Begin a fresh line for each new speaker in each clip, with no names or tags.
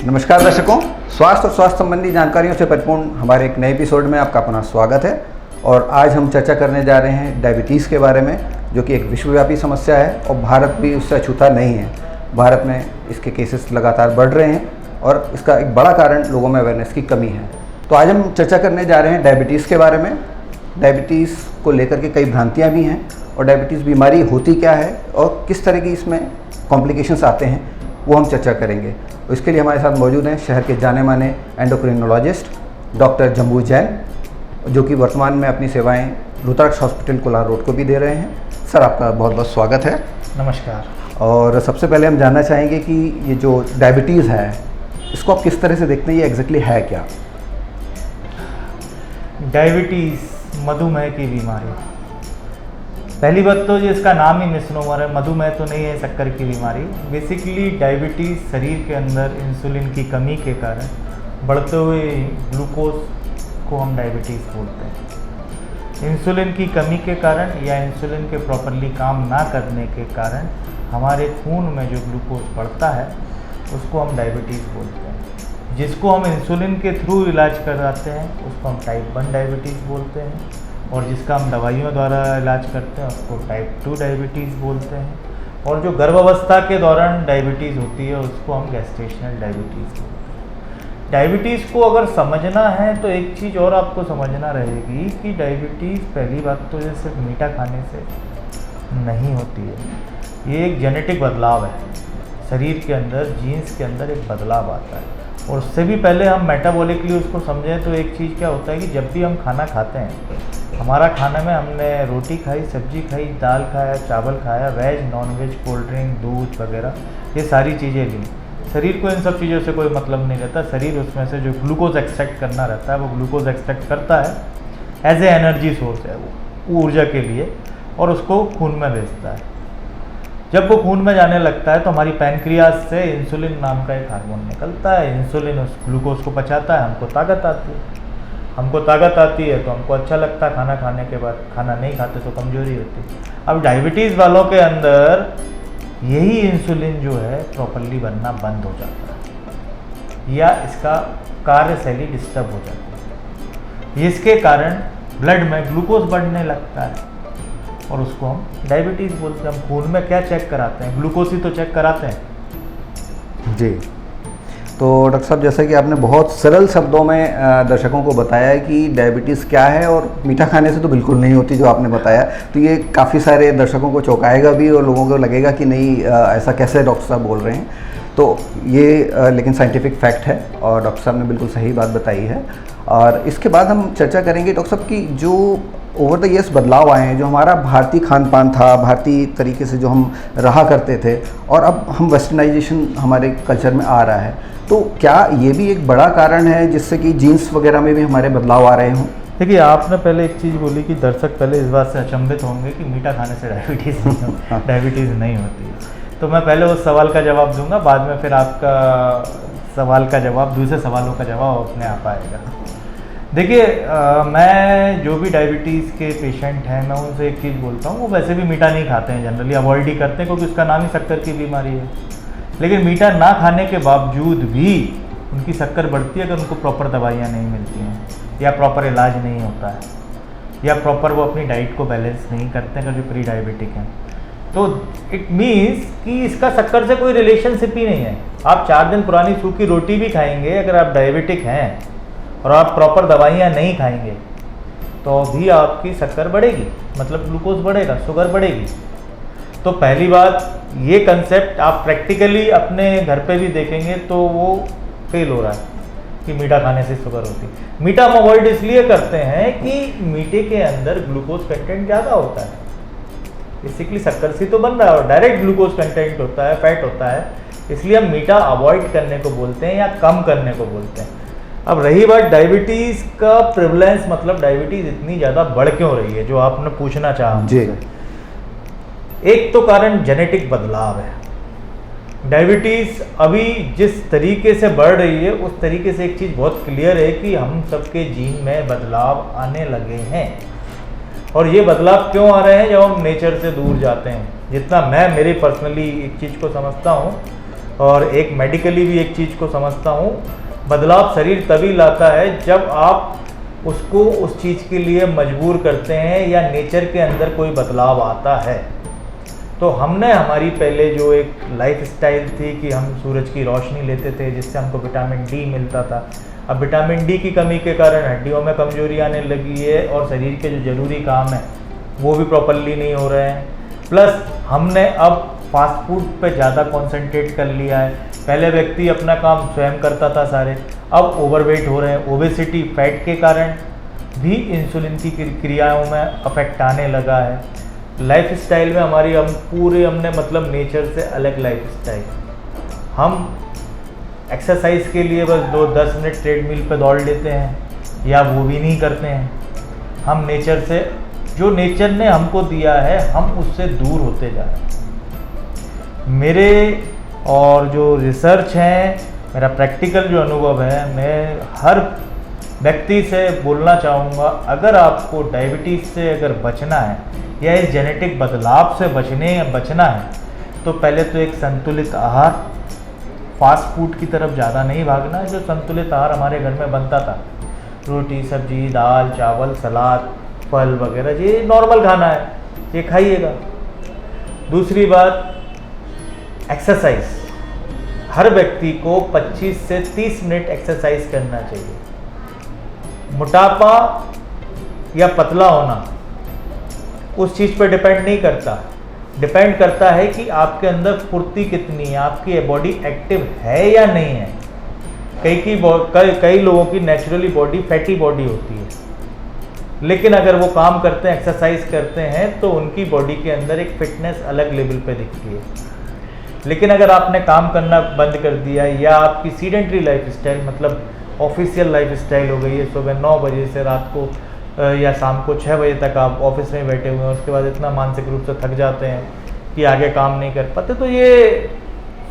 नमस्कार दर्शकों, स्वास्थ्य और स्वास्थ्य संबंधी जानकारियों से परिपूर्ण हमारे एक नए एपिसोड में आपका पुनः स्वागत है। और आज हम चर्चा करने जा रहे हैं डायबिटीज़ के बारे में, जो कि एक विश्वव्यापी समस्या है और भारत भी उससे अछूता नहीं है। भारत में इसके केसेस लगातार बढ़ रहे हैं और इसका एक बड़ा कारण लोगों में अवेयरनेस की कमी है। तो आज हम चर्चा करने जा रहे हैं डायबिटीज़ के बारे में। डायबिटीज़ को लेकर के कई भ्रांतियाँ भी हैं और डायबिटीज़ बीमारी होती क्या है और किस तरह की इसमें कॉम्प्लिकेशंस आते हैं, वो हम चर्चा करेंगे। तो इसके लिए हमारे साथ मौजूद हैं शहर के जाने माने एंडोक्रिनोलॉजिस्ट डॉक्टर जम्बू जैन, जो कि वर्तमान में अपनी सेवाएं रुद्राक्ष हॉस्पिटल कोलार रोड को भी दे रहे हैं। सर, आपका बहुत बहुत स्वागत है।
नमस्कार। और
सबसे पहले हम जानना चाहेंगे कि ये जो डायबिटीज़ है, इसको आप किस तरह से देखते हैं, ये एग्जैक्टली है क्या?
डायबिटीज़ मधुमेह की बीमारी, पहली बात तो ये इसका नाम ही मिसनोमर है। मधुमेह तो नहीं है, शक्कर की बीमारी। बेसिकली डायबिटीज़ शरीर के अंदर इंसुलिन की कमी के कारण बढ़ते हुए ग्लूकोज को हम डायबिटीज़ बोलते हैं। इंसुलिन की कमी के कारण या इंसुलिन के प्रॉपरली काम ना करने के कारण हमारे खून में जो ग्लूकोज बढ़ता है उसको हम डायबिटीज़ बोलते हैं। जिसको हम इंसुलिन के थ्रू इलाज कराते हैं उसको हम टाइप 1 डायबिटीज़ बोलते हैं, और जिसका हम दवाइयों द्वारा इलाज करते हैं उसको टाइप 2 डायबिटीज़ बोलते हैं, और जो गर्भावस्था के दौरान डायबिटीज़ होती है उसको हम गेस्टेशनल डायबिटीज़ बोलते हैं। डायबिटीज़ को अगर समझना है तो एक चीज़ और आपको समझना रहेगी कि डायबिटीज़ पहली बात तो ये सिर्फ मीठा खाने से नहीं होती है। ये एक जेनेटिक बदलाव है, शरीर के अंदर जीन्स के अंदर एक बदलाव आता है। और उससे भी पहले हम मेटाबॉलिकली उसको समझें तो एक चीज़ क्या होता है कि जब भी हम खाना खाते हैं, हमारा खाने में हमने रोटी खाई, सब्जी खाई, दाल खाया, चावल खाया, veg, non veg, cold drink, दूध वगैरह, ये सारी चीज़ें ली। शरीर को इन सब चीज़ों से कोई मतलब नहीं रहता। शरीर उसमें से जो ग्लूकोज एक्सट्रैक्ट करना रहता है वो ग्लूकोज एक्सट्रैक्ट करता है एज ए एनर्जी सोर्स है, वो ऊर्जा के लिए, और उसको खून में भेजता है। जब वो खून में जाने लगता है तो हमारी पैनक्रियाज से इंसुलिन नाम का एक हार्मोन निकलता है। इंसुलिन उस ग्लूकोज को पचाता है, हमको ताकत आती है। हमको ताकत आती है तो हमको अच्छा लगता है खाना खाने के बाद। खाना नहीं खाते तो कमजोरी होती है। अब डायबिटीज़ वालों के अंदर यही इंसुलिन जो है प्रॉपरली बनना बंद हो जाता है या इसका कार्यशैली डिस्टर्ब हो जाती है, जिसके कारण ब्लड में ग्लूकोज बढ़ने लगता है और उसको हम डायबिटीज़ बोलते हैं। हम खून में क्या चेक कराते हैं? ग्लूकोज ही तो चेक कराते हैं।
जी, तो डॉक्टर साहब, जैसा कि आपने बहुत सरल शब्दों में दर्शकों को बताया है कि डायबिटीज़ क्या है और मीठा खाने से तो बिल्कुल नहीं होती जो आपने बताया, तो ये काफ़ी सारे दर्शकों को चौंकाएगा भी और लोगों को लगेगा कि नहीं, ऐसा कैसे डॉक्टर साहब बोल रहे हैं। तो ये लेकिन साइंटिफिक फैक्ट है और डॉक्टर साहब ने बिल्कुल सही बात बताई है। और इसके बाद हम चर्चा करेंगे डॉक्टर साहब की जो ओवर द ईयर्स बदलाव आए हैं, जो हमारा भारतीय खान पान था, भारतीय तरीके से जो हम रहा करते थे, और अब हम वेस्टर्नाइजेशन हमारे कल्चर में आ रहा है, तो क्या ये भी एक बड़ा कारण है जिससे कि जीन्स वगैरह में भी हमारे बदलाव आ रहे हों?
देखिए, आपने पहले एक चीज़ बोली कि दर्शक पहले इस बात से अचंभित होंगे कि मीठा खाने से डायबिटीज़ नहीं डायबिटीज़ नहीं होती है। तो मैं पहले उस सवाल का जवाब दूंगा, बाद में फिर आपका सवाल का जवाब, दूसरे सवालों का जवाब अपने आप आएगा। देखिए, मैं जो भी डायबिटीज़ के पेशेंट हैं, मैं उनसे एक चीज़ बोलता हूँ, वो वैसे भी मीठा नहीं खाते हैं, जनरली अवॉइड ही करते हैं, क्योंकि उसका नाम ही शक्कर की बीमारी है। लेकिन मीठा ना खाने के बावजूद भी उनकी शक्कर बढ़ती है अगर उनको प्रॉपर दवाइयाँ नहीं मिलती हैं, या प्रॉपर इलाज नहीं होता है, या प्रॉपर वो अपनी डाइट को बैलेंस नहीं करते हैं अगर जो प्री डायबिटिक हैं। तो इट मीन्स कि इसका शक्कर से कोई रिलेशनशिप ही नहीं है। आप 4 दिन पुरानी सूखी रोटी भी खाएंगे, अगर आप डायबिटिक हैं और आप प्रॉपर दवाइयाँ नहीं खाएंगे तो भी आपकी शक्कर बढ़ेगी, मतलब ग्लूकोज बढ़ेगा, शुगर बढ़ेगी। तो पहली बात, ये कंसेप्ट आप प्रैक्टिकली अपने घर पे भी देखेंगे तो वो फेल हो रहा है कि मीठा खाने से शुगर होती है। मीठा हम अवॉइड इसलिए करते हैं कि मीठे के अंदर ग्लूकोज कंटेंट ज़्यादा होता है, बेसिकली शक्कर से तो बन रहा है और डायरेक्ट ग्लूकोज कंटेंट होता है, फैट होता है, इसलिए हम मीठा अवॉइड करने को बोलते हैं या कम करने को बोलते हैं। अब रही बात डायबिटीज़ का प्रिवलेंस, मतलब डायबिटीज़ इतनी ज़्यादा बढ़ क्यों रही है, जो आपने पूछना चाहा मुझसे। एक तो कारण जेनेटिक बदलाव है। डायबिटीज़ अभी जिस तरीके से बढ़ रही है उस तरीके से एक चीज़ बहुत क्लियर है कि हम सबके जीन में बदलाव आने लगे हैं। और ये बदलाव क्यों आ रहे हैं? जब हम नेचर से दूर जाते हैं। जितना मैं मेरी पर्सनली एक चीज़ को समझता हूँ और एक मेडिकली भी एक चीज़ को समझता हूँ, बदलाव शरीर तभी लाता है जब आप उसको उस चीज़ के लिए मजबूर करते हैं या नेचर के अंदर कोई बदलाव आता है। तो हमने हमारी पहले जो एक लाइफ स्टाइल थी कि हम सूरज की रोशनी लेते थे जिससे हमको विटामिन डी मिलता था, अब विटामिन डी की कमी के कारण हड्डियों में कमजोरी आने लगी है और शरीर के जो ज़रूरी काम है वो भी प्रॉपरली नहीं हो रहे हैं। प्लस हमने अब फास्ट फूड पे ज़्यादा कंसंट्रेट कर लिया है। पहले व्यक्ति अपना काम स्वयं करता था सारे, अब ओवरवेट हो रहे हैं। ओबेसिटी फैट के कारण भी इंसुलिन की क्रियाओं में अफेक्ट आने लगा है। लाइफ स्टाइल में हमारी हमने मतलब नेचर से अलग लाइफ स्टाइल। हम एक्सरसाइज के लिए बस 10 मिनट ट्रेडमिल पे दौड़ लेते हैं या वो भी नहीं करते हैं। हम नेचर से, जो नेचर ने हमको दिया है, हम उससे दूर होते जा रहे हैं। मेरे और जो रिसर्च है, मेरा प्रैक्टिकल जो अनुभव है, मैं हर व्यक्ति से बोलना चाहूँगा, अगर आपको डायबिटीज़ से अगर बचना है या इस जेनेटिक बदलाव से बचना है तो पहले तो एक संतुलित आहार, फास्ट फूड की तरफ ज़्यादा नहीं भागना है। जो संतुलित आहार हमारे घर में बनता था, रोटी सब्जी दाल चावल सलाद फल वगैरह, ये नॉर्मल खाना है, ये खाइएगा। दूसरी बात, एक्सरसाइज। हर व्यक्ति को 25 से 30 मिनट एक्सरसाइज करना चाहिए। मोटापा या पतला होना उस चीज़ पर डिपेंड नहीं करता, डिपेंड करता है कि आपके अंदर फुर्ती कितनी है, आपकी बॉडी एक्टिव है या नहीं है। कई लोगों की नेचुरली बॉडी फैटी बॉडी होती है, लेकिन अगर वो काम करते हैं, एक्सरसाइज करते हैं, तो उनकी बॉडी के अंदर एक फिटनेस अलग लेवल पे दिखती है। लेकिन अगर आपने काम करना बंद कर दिया या आपकी सीडेंट्री लाइफ स्टाइल, मतलब ऑफिशियल लाइफ स्टाइल हो गई है, सुबह 9 बजे से रात को या शाम को 6 बजे तक आप ऑफिस में बैठे हुए हैं, उसके बाद इतना मानसिक रूप से थक जाते हैं कि आगे काम नहीं कर पाते, तो ये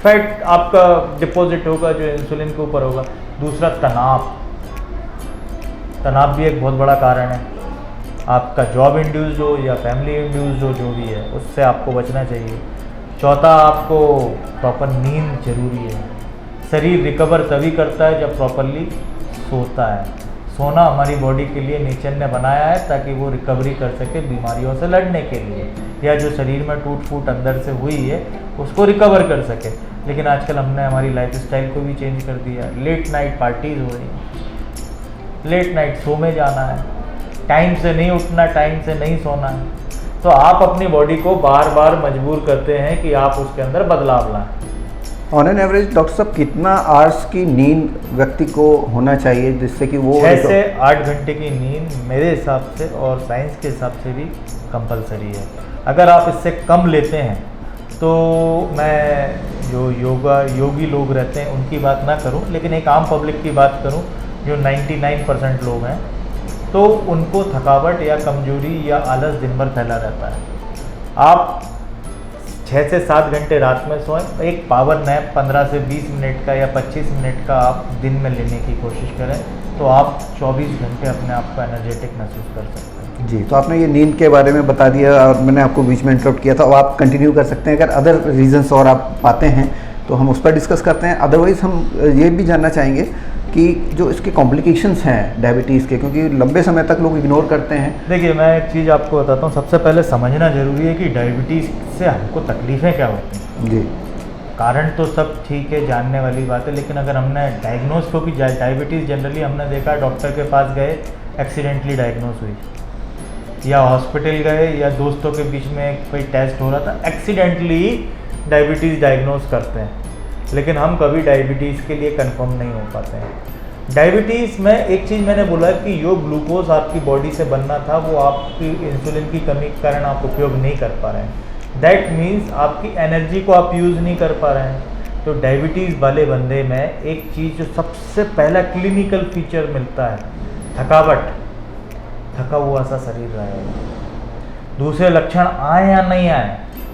फैट आपका डिपॉजिट होगा जो इंसुलिन के ऊपर होगा। दूसरा, तनाव भी एक बहुत बड़ा कारण है। आपका जॉब इंड्यूस्ड हो या फैमिली इंड्यूस्ड हो, जो भी है, उससे आपको बचना चाहिए। चौथा, आपको प्रॉपर नींद जरूरी है। शरीर रिकवर तभी करता है जब प्रॉपरली सोता है। सोना हमारी बॉडी के लिए नेचर ने बनाया है ताकि वो रिकवरी कर सके बीमारियों से लड़ने के लिए, या जो शरीर में टूट फूट अंदर से हुई है उसको रिकवर कर सके। लेकिन आजकल हमने हमारी लाइफ स्टाइल को भी चेंज कर दिया। लेट नाइट पार्टीज हो रही हैं, लेट नाइट सो में जाना है, टाइम से नहीं उठना, टाइम से नहीं सोना है। तो आप अपनी बॉडी को बार बार मजबूर करते हैं कि आप उसके अंदर बदलाव लाएं।
ऑन एन एवरेज डॉक्टर साहब कितना आवर्स की नींद व्यक्ति को होना चाहिए जिससे कि वो
6 से 8 घंटे की नींद मेरे हिसाब से और साइंस के हिसाब से भी कंपलसरी है। अगर आप इससे कम लेते हैं तो मैं जो योगी लोग रहते हैं उनकी बात ना करूं, लेकिन एक आम पब्लिक की बात करूं जो 99% लोग हैं, तो उनको थकावट या कमजोरी या आलस दिन भर फैला रहता है। आप 6 से 7 घंटे रात में सोएं, एक पावर नैप 15 से 20 मिनट का या 25 मिनट का आप दिन में लेने की कोशिश करें, तो आप 24 घंटे अपने आप को एनर्जेटिक महसूस कर सकते हैं।
जी, तो आपने ये नींद के बारे में बता दिया और मैंने आपको बीच में इंटरप्ट किया था, अब आप कंटिन्यू कर सकते हैं। अगर अदर रीजंस और आप पाते हैं तो हम उस पर डिस्कस करते हैं। अदरवाइज़ हम ये भी जानना चाहेंगे कि जो इसके कॉम्प्लिकेशंस हैं डायबिटीज़ के, क्योंकि लंबे समय तक लोग इग्नोर करते हैं।
देखिए, मैं एक चीज़ आपको बताता हूँ। सबसे पहले समझना ज़रूरी है कि डायबिटीज़ से हमको तकलीफ़ें क्या होती हैं।
जी, कारण
तो सब ठीक है, जानने वाली बात है, लेकिन अगर हमने डायग्नोज, क्योंकि डायबिटीज़ जनरली हमने देखा डॉक्टर के पास गए, एक्सीडेंटली डायग्नोज हुई, या हॉस्पिटल गए या दोस्तों के बीच में कोई टेस्ट हो रहा था, एक्सीडेंटली डायबिटीज़ डायग्नोज करते हैं, लेकिन हम कभी डायबिटीज़ के लिए कंफर्म नहीं हो पाते हैं। डायबिटीज़ में एक चीज़ मैंने बोला कि जो ग्लूकोज आपकी बॉडी से बनना था वो आपकी इंसुलिन की कमी के कारण आप उपयोग नहीं कर पा रहे हैं। दैट मीन्स आपकी एनर्जी को आप यूज़ नहीं कर पा रहे हैं। तो डायबिटीज़ वाले बंदे में एक चीज़ जो सबसे पहला क्लिनिकल फीचर मिलता है, थकावट, थका हुआ सा शरीर रहेगा। दूसरे लक्षण आए या नहीं आए,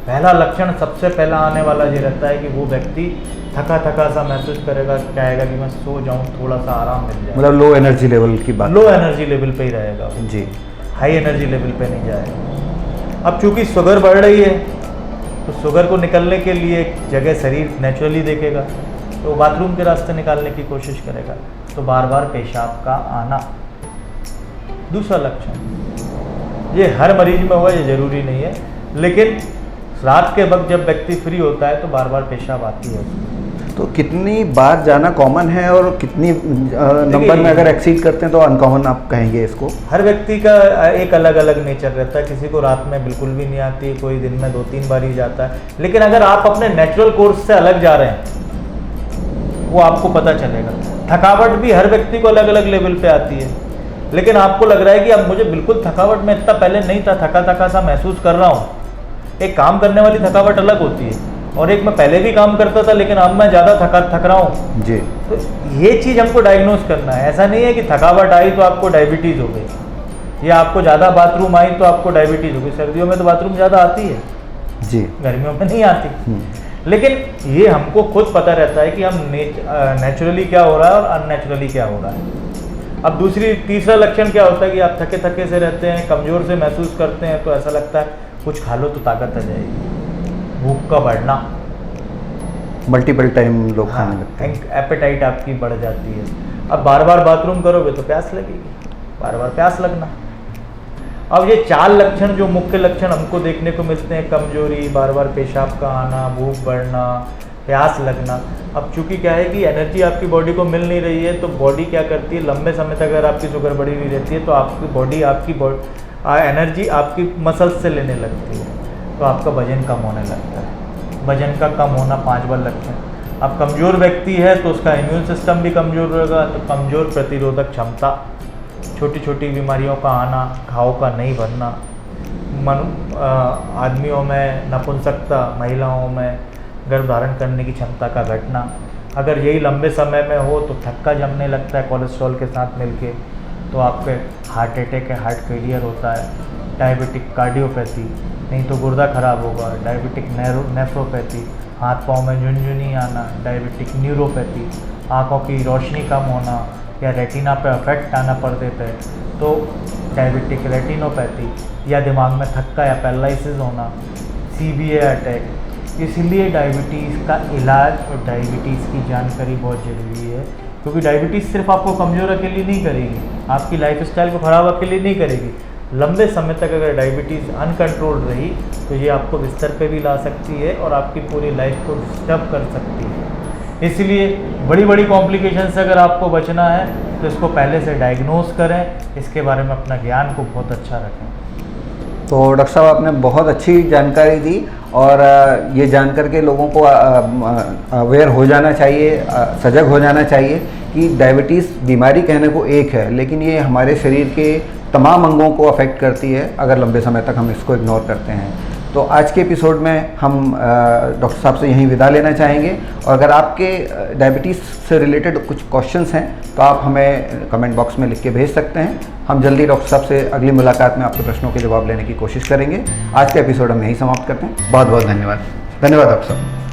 पहला लक्षण सबसे पहला आने वाला ये रहता है कि वो व्यक्ति थका थका सा महसूस करेगा, चाहेगा कि मैं सो जाऊं, थोड़ा सा आराम मिल जाए।
मतलब लो एनर्जी लेवल की बात,
लो एनर्जी लेवल पे ही रहेगा
जी,
हाई एनर्जी लेवल पे नहीं जाएगा। अब चूंकि शुगर बढ़ रही है तो शुगर को निकलने के लिए एक जगह शरीर नेचुरली देखेगा, तो वो बाथरूम के रास्ते निकालने की कोशिश करेगा, तो बार बार पेशाब का आना। दूसरा लक्षण, ये हर मरीज में हुआ, ये जरूरी नहीं है, लेकिन रात के वक्त जब व्यक्ति फ्री होता है तो बार बार पेशाब आती है उसको।
तो कितनी बार जाना कॉमन है और कितनी नंबर में अगर एक्सीड करते हैं तो अनकॉमन आप कहेंगे इसको?
हर व्यक्ति का एक अलग अलग नेचर रहता है, किसी को रात में बिल्कुल भी नहीं आती, कोई दिन में 2-3 बार ही जाता है। लेकिन अगर आप अपने नेचुरल कोर्स से अलग जा रहे हैं वो आपको पता चलेगा। थकावट भी हर व्यक्ति को अलग अलग लेवल पे आती है, लेकिन आपको लग रहा है कि अब मुझे बिल्कुल थकावट में इतना पहले नहीं था, थका थका सा महसूस कर रहा हूँ। एक काम करने वाली थकावट अलग होती है, और एक मैं पहले भी काम करता था लेकिन अब मैं ज़्यादा थक रहा हूँ
जी।
तो ये चीज़ हमको डायग्नोज करना है। ऐसा नहीं है कि थकावट आई तो आपको डायबिटीज़ हो गई, या आपको ज़्यादा बाथरूम आई तो आपको डायबिटीज़ हो गई। सर्दियों में तो बाथरूम ज़्यादा आती है जी, गर्मियों में नहीं आती। लेकिन ये हमको खुद पता रहता है कि हम नेचुरली क्या हो रहा है और अननेचुरली क्या हो रहा है। अब तीसरा लक्षण क्या होता है कि आप थके थके से रहते हैं, कमज़ोर से महसूस करते हैं, तो ऐसा लगता है कुछ खा लो तो ताकत आ जाएगी, भूख का बढ़ना,
मल्टीपल टाइम लोग खाने लगते हैं,
एपेटाइट आपकी बढ़ जाती है। अब बार बार बाथरूम करोगे तो प्यास लगेगी, बार बार प्यास लगना। अब ये 4 लक्षण जो मुख्य लक्षण हमको देखने को मिलते हैं, कमजोरी, बार बार पेशाब का आना, भूख बढ़ना, प्यास लगना। अब चूंकि क्या है कि एनर्जी आपकी बॉडी को मिल नहीं रही है, तो बॉडी क्या करती है, लंबे समय तक अगर आपकी शुगर बढ़ी हुई रहती है तो आपकी बॉडी एनर्जी आपकी मसल्स से लेने लगती है, तो आपका वजन कम होने लगता है। वजन का कम होना 5वां लक्षण। अब कमज़ोर व्यक्ति है तो उसका इम्यून सिस्टम भी कमज़ोर रहेगा, तो कमज़ोर प्रतिरोधक क्षमता, छोटी छोटी बीमारियों का आना, घाव का नहीं भरना, आदमियों में नपुंसकता, महिलाओं में गर्भ धारण करने की क्षमता का घटना। अगर यही लंबे समय में हो तो थक्का जमने लगता है कोलेस्ट्रॉल के साथ मिलके, तो आपके हार्ट अटैक है, हार्ट फेलियर होता है। डायबिटिक कार्डियोपैथी, नहीं तो गुर्दा खराब होगा। डायबिटिक नेफ्रोपैथी, हाथ पाँव में झुनझुनी आना। डायबिटिक न्यूरोपैथी, आँखों की रोशनी कम होना या रेटिना पे अफेक्ट आना पर्दे पे, तो डायबिटिक रेटिनोपैथी, या दिमाग में थक्का या पैरालिसिस होना, CVA अटैक। इसलिए डायबिटीज़ का इलाज और डायबिटीज़ की जानकारी बहुत ज़रूरी है, क्योंकि डायबिटीज़ सिर्फ आपको कमज़ोर अकेली नहीं करेगी, आपकी लाइफस्टाइल को ख़राब अकेली नहीं करेगी। लंबे समय तक अगर डायबिटीज़ अनकंट्रोल्ड रही तो ये आपको बिस्तर पे भी ला सकती है और आपकी पूरी लाइफ को डिस्टर्ब कर सकती है। इसलिए बड़ी बड़ी कॉम्प्लिकेशन से अगर आपको बचना है तो इसको पहले से डायग्नोज करें, इसके बारे में अपना ज्ञान को बहुत अच्छा रखें।
तो डॉक्टर साहब आपने बहुत अच्छी जानकारी दी, और ये जानकर के लोगों को अवेयर हो जाना चाहिए, सजग हो जाना चाहिए कि डायबिटीज़ बीमारी कहने को एक है, लेकिन ये हमारे शरीर के तमाम अंगों को अफेक्ट करती है अगर लंबे समय तक हम इसको इग्नोर करते हैं। तो आज के एपिसोड में हम डॉक्टर साहब से यहीं विदा लेना चाहेंगे, और अगर आपके डायबिटीज़ से रिलेटेड कुछ क्वेश्चंस हैं तो आप हमें कमेंट बॉक्स में लिख के भेज सकते हैं। हम जल्दी डॉक्टर साहब से अगली मुलाकात में आपके प्रश्नों के जवाब लेने की कोशिश करेंगे। आज का एपिसोड हम यहीं समाप्त करते हैं। बहुत बहुत धन्यवाद। धन्यवाद डॉक्टर साहब।